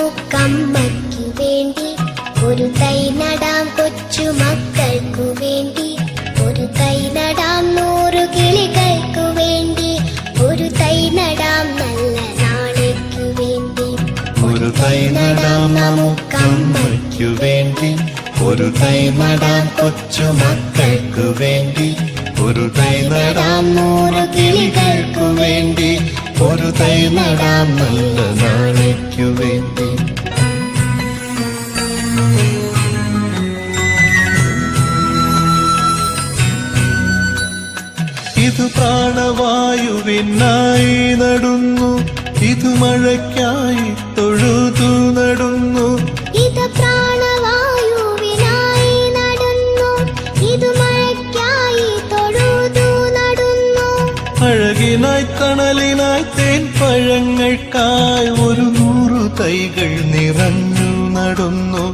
നമുക്കമ്മയ്ക്കു വേണ്ടി ഒരു തൈ നടാം, കൊച്ചുമക്കൾക്കു വേണ്ടി ഒരു തൈ നടാം, 100 കിളികൾക്കു വേണ്ടി ഒരു തൈ നടാം, നല്ല നാളേക്കു വേണ്ടി ഒരു തൈ നടാം നമുക്കമ്മയ്ക്കു വേണ്ടി ഒരു തൈ നടാം, കൊച്ചുമക്കൾക്കു വേണ്ടി ഒരു തൈ നടാം, 100 കിളികൾക്കു വേണ്ടി ഒരു തൈ നടാം, നല്ല നാളേക്കു വേണ്ടി. ഇത് പ്രാണവായുവിനായി നടുന്നു, ഇത് മഴയ്ക്കായി തൊഴുതു നടുന്നു. ഇത് പ്രാണവായുവിനായി നടുന്നു, ഇത് മഴയ്ക്കായി തൊഴുതു നടുന്നു. അഴകിനായി തണലിനായി തേൻ പഴങ്ങൾക്കായി 100 തൈകൾ നിറഞ്ഞു നടുന്നു.